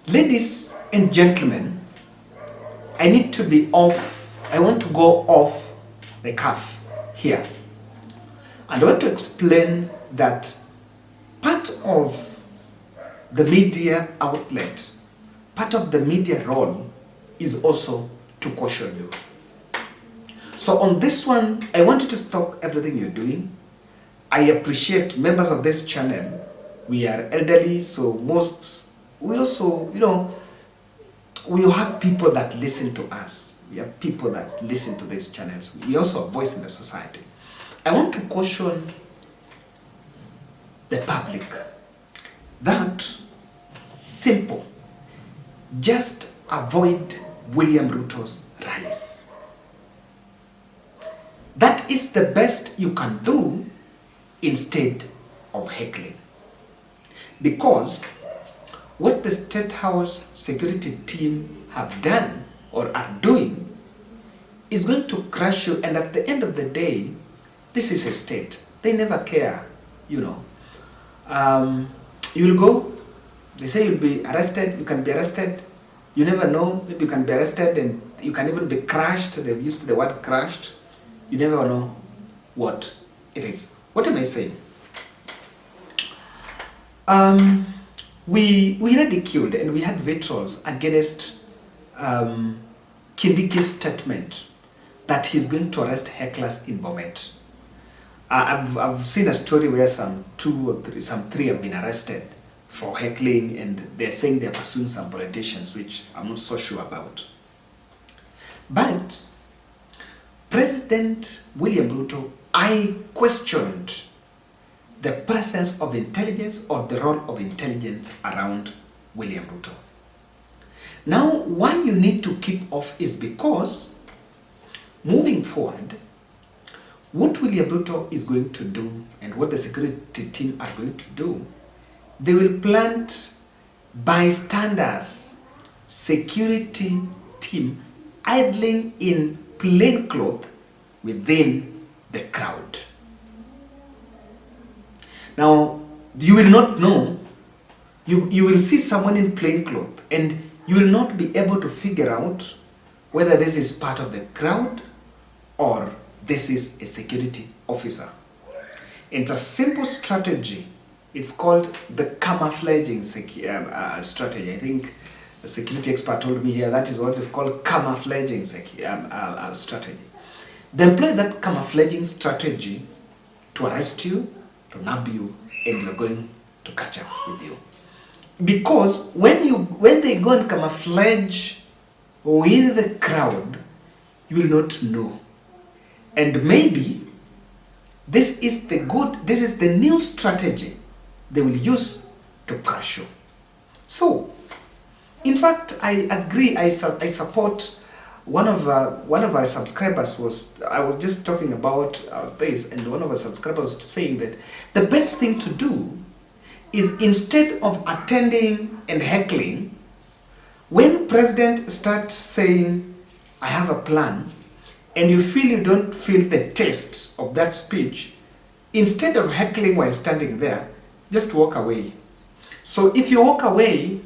Ladies and gentlemen, I need to be off. I want to go off the cuff here. And I want to explain that part of the media outlet, part of the media role is also to caution you. So on this one, I want you to stop everything you're doing. I appreciate members of this channel. We are elderly, so we also, we have people that listen to us. We have people that listen to these channels. We also have a voice in the society. I want to caution the public that simple, just avoid William Ruto's rallies. That is the best you can do instead of heckling. Because what the State House security team have done or are doing is going to crush you, and at the end of the day, this is a state. They never care, You will go, they say you'll be arrested, you can be arrested, you never know, maybe you can be arrested and you can even be crushed. They've used the word crushed. You never know what it is. What am I saying? We ridiculed and we had vitriol against Kindiki's statement that he's going to arrest hecklers in Bomet. I've seen a story where some three have been arrested for heckling, and they're saying they're pursuing some politicians, which I'm not so sure about. But President William Ruto, I questioned the presence of intelligence or the role of intelligence around William Ruto. Now, why you need to keep off is because moving forward, what William Ruto is going to do and what the security team are going to do, they will plant bystanders, security team idling in plain clothes within the crowd. Now, you will not know, you will see someone in plain clothes and you will not be able to figure out whether this is part of the crowd or this is a security officer. It's a simple strategy. It's called the camouflaging strategy. I think the security expert told me here that is what is called camouflaging strategy. They employ that camouflaging strategy to arrest you, to nab you, and you're going to catch up with you. Because when they go and camouflage with the crowd, you will not know. And maybe this is the new strategy they will use to crush you. So, in fact, I agree. I support one of our subscribers I was just talking about this, and one of our subscribers was saying that the best thing to do is, instead of attending and heckling, when president starts saying, I have a plan, and you don't feel the taste of that speech, instead of heckling while standing there, just walk away. So if you walk away,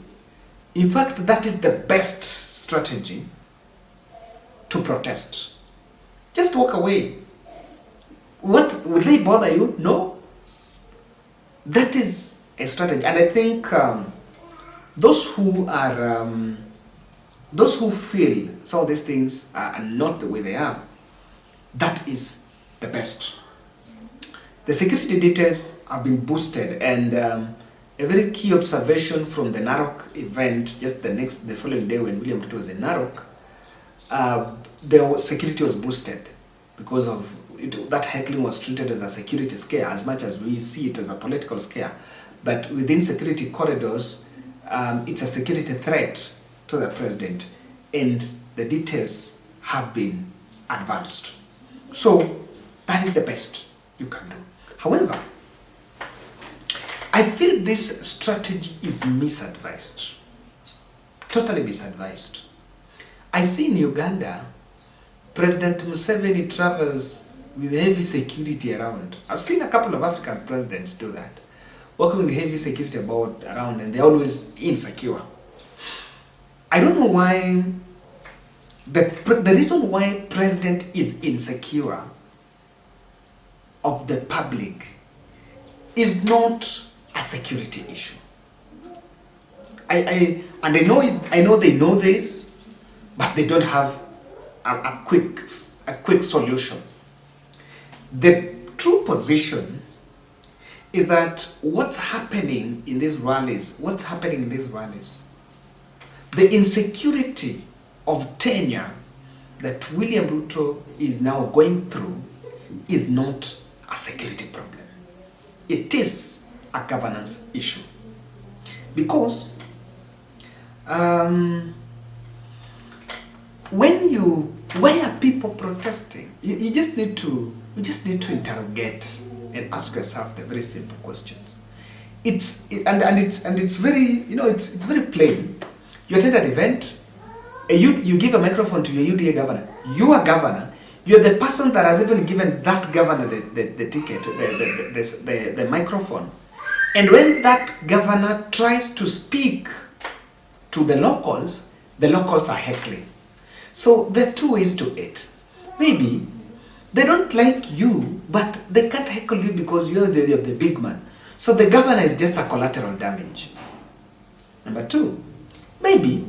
in fact, that is the best strategy to protest. Just walk away. What, will they bother you? No. That is a strategy. And I think those who feel some of these things are not the way they are, that is the best. The security details have been boosted, and a very key observation from the Narok event, just the following day when William Ruto was in Narok, the security was boosted because of it. That heckling was treated as a security scare as much as we see it as a political scare. But within security corridors, it's a security threat to the president, and the details have been advanced. So that is the best you can do. However, I feel this strategy is misadvised, totally misadvised. I see in Uganda, President Museveni travels with heavy security around. I've seen a couple of African presidents do that, working with heavy security around, and they're always insecure. I don't know why, the reason why president is insecure of the public is not a security issue. I know they know this, but they don't have a quick solution. The true position is that what's happening in these rallies, the insecurity of tenure that William Ruto is now going through is not a security problem. It is a governance issue. Because why are people protesting? You just need to interrogate and ask yourself the very simple questions. It's very, it's very plain. You attend an event, you give a microphone to your UDA governor. You are governor. You're the person that has even given that governor the ticket, the microphone. And when that governor tries to speak to the locals are heckling. So there are two ways to it. Maybe they don't like you, but they can't heckle you because you're the big man. So the governor is just a collateral damage. Number two, maybe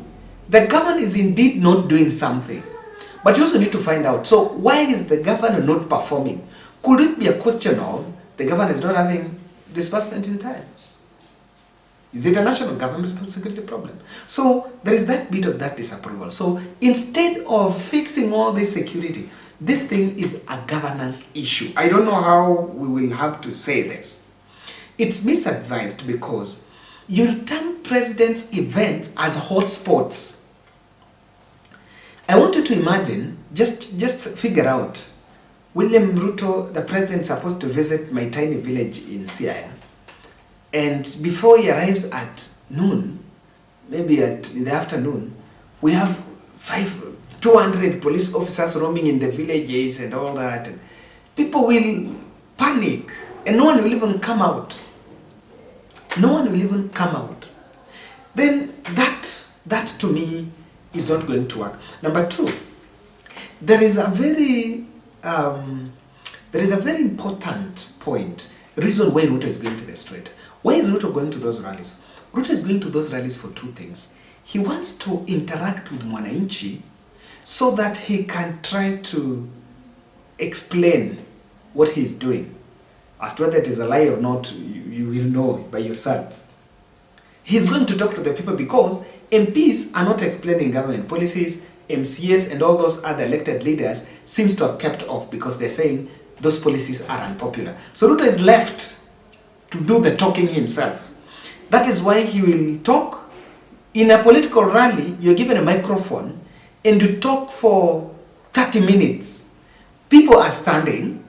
the governor is indeed not doing something, but you also need to find out, so why is the governor not performing? Could it be a question of the governor is not having disbursement in time? Is it a national government security problem? So there is that bit of that disapproval. So instead of fixing all this security, this thing is a governance issue. I don't know how we will have to say this. It's misadvised because you turn president's events as hotspots. I want you to imagine, just figure out, William Ruto, the president, is supposed to visit my tiny village in Siaya. And before he arrives at noon, maybe in the afternoon, we have 200 police officers roaming in the villages and all that. And people will panic and no one will even come out. Then that to me is not going to work. Number two, there is a very important point, reason why Ruto is going to the street. Why is Ruto going to those rallies? Ruto is going to those rallies for two things. He wants to interact with Mwananchi so that he can try to explain what he's doing. As to whether it is a lie or not, you will know by yourself. He's going to talk to the people because MPs are not explaining government policies. MCAs and all those other elected leaders seems to have kept off because they're saying those policies are unpopular. So Ruto is left to do the talking himself. That is why he will talk. In a political rally, you're given a microphone and you talk for 30 minutes. People are standing.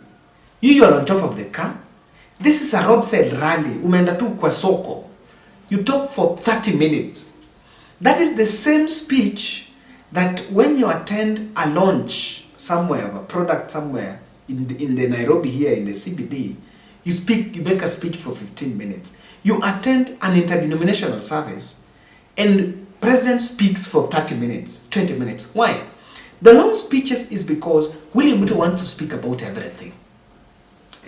You are on top of the car. This is a roadside rally. Umeenda tu kwa soko. You talk for 30 minutes. That is the same speech that when you attend a launch somewhere, a product somewhere, in the Nairobi here, in the CBD, you make a speech for 15 minutes. You attend an interdenominational service and president speaks for 30 minutes, 20 minutes. Why? The long speeches is because William Ruto wants to speak about everything.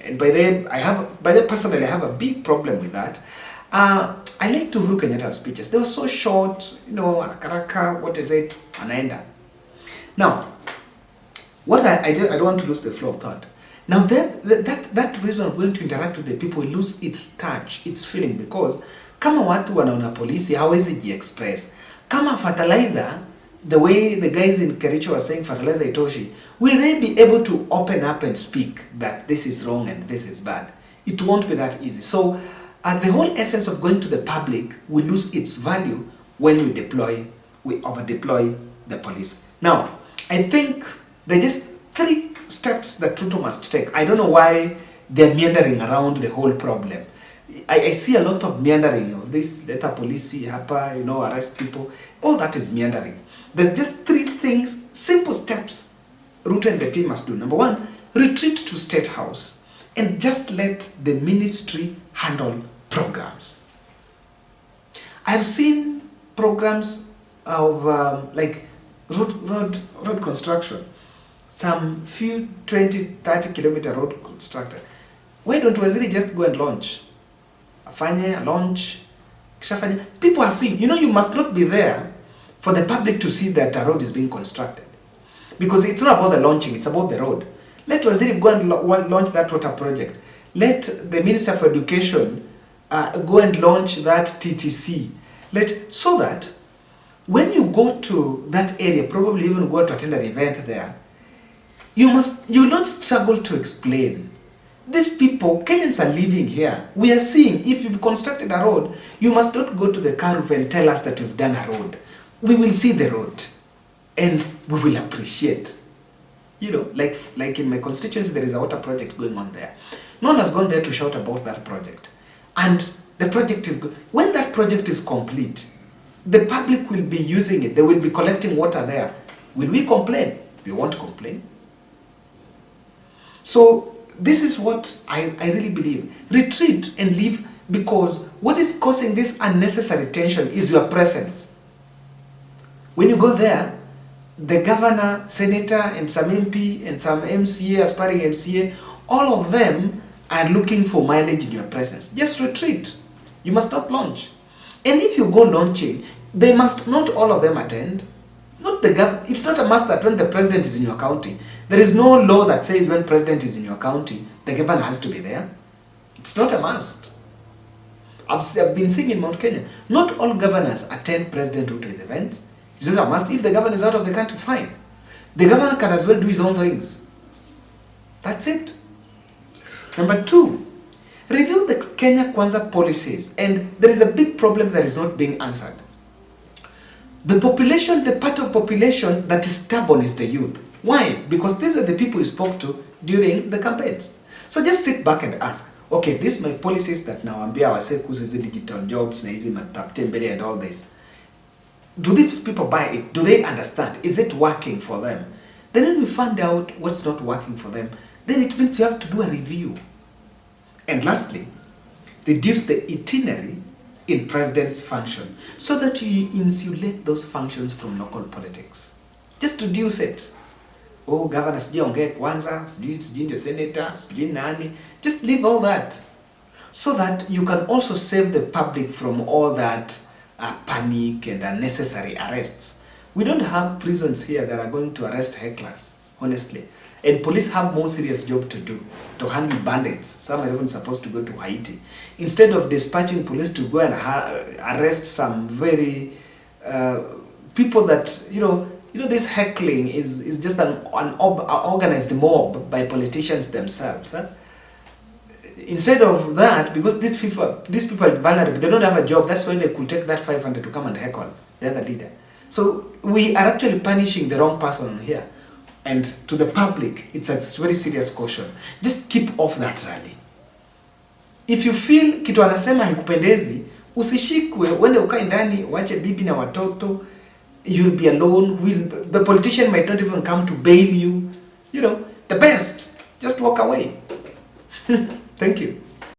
And personally, I have a big problem with that. I like to Uhuru Kenyatta's speeches. They were so short, haraka, what is it, anaenda. Now, what I don't want to lose the flow of thought. Now that reason of going to interact with the people will lose its touch, its feeling, because kama watu wanaona polisi hawezi ji-express. Kama fertilizer, the way the guys in Kericho are saying fertilizer itoshi, will they be able to open up and speak that this is wrong and this is bad? It won't be that easy. So the whole essence of going to the public will lose its value when we over-deploy the police. Now, I think there are just 3 steps that Ruto must take. I don't know why they're meandering around the whole problem. I see a lot of meandering of this, let a police hapa, arrest people. All that is meandering. There's just 3 things, simple steps Ruto and the team must do. Number 1, retreat to State House and just let the ministry handle programs. I've seen programs of like road construction, some few 20-30 kilometer road constructed, why don't Waziri just go and launch? Afanye a launch, kishafanya. People are seeing. You know, you must not be there for the public to see that a road is being constructed, because it's not about the launching; it's about the road. Let Waziri go and launch that water project. Let the Minister for Education go and launch that TTC. So that when you go to that area, probably even go to attend an event there, you will not struggle to explain. These people, Kenyans are living here. We are seeing, if you've constructed a road, you must not go to the Karuf and tell us that you've done a road. We will see the road and we will appreciate. You know, like in my constituency, there is a water project going on there. No one has gone there to shout about that project. And the project is good. When that project is complete, the public will be using it. They will be collecting water there. Will we complain? We won't complain. So this is what I really believe. Retreat and leave, because what is causing this unnecessary tension is your presence. When you go there, the governor, senator, and some MP, and some MCA, aspiring MCA, all of them are looking for mileage in your presence. Just retreat. You must not launch. And if you go launching, they must not all of them attend. Not the government. It's not a must that when the president is in your county, there is no law that says when president is in your county, the governor has to be there. It's not a must. I've been seeing in Mount Kenya, not all governors attend President Ruto's events. It's not a must. If the governor is out of the country, fine. The governor can as well do his own things. That's it. Number 2, review the Kenya Kwanza policies. And there is a big problem that is not being answered. The population, the part of population that is stubborn is the youth. Why? Because these are the people you spoke to during the campaigns. So just sit back and ask, okay, these are my policies that now ambia wase kuzi digital jobs na hizi mataptembele and all this. Do these people buy it? Do they understand? Is it working for them? Then when we find out what's not working for them, then it means you have to do a review. And lastly, reduce the itinerary in president's function so that you insulate those functions from local politics. Just reduce it. Oh, governor sijui ongee kwanza, sijui ndio senator, sijui nani. Just leave all that so that you can also save the public from all that panic and unnecessary arrests. We don't have prisons here that are going to arrest hecklers, honestly. And police have more serious job to do, to handle bandits. Some are even supposed to go to Haiti. Instead of dispatching police to go and arrest some very people that, you know, this heckling is just an organized mob by politicians themselves. Huh? Instead of that, because these people are vulnerable, they don't have a job, that's why they could take that 500 to come and heckle the other leader. So we are actually punishing the wrong person here. And to the public, it's a very serious caution. Just keep off that rally. If you feel kitu anasema haikupendezi, usishikwe, wende ukae ndani, wache bibi na watoto, you'll be alone, the politician might not even come to bail you. You know, the best, just walk away. Thank you.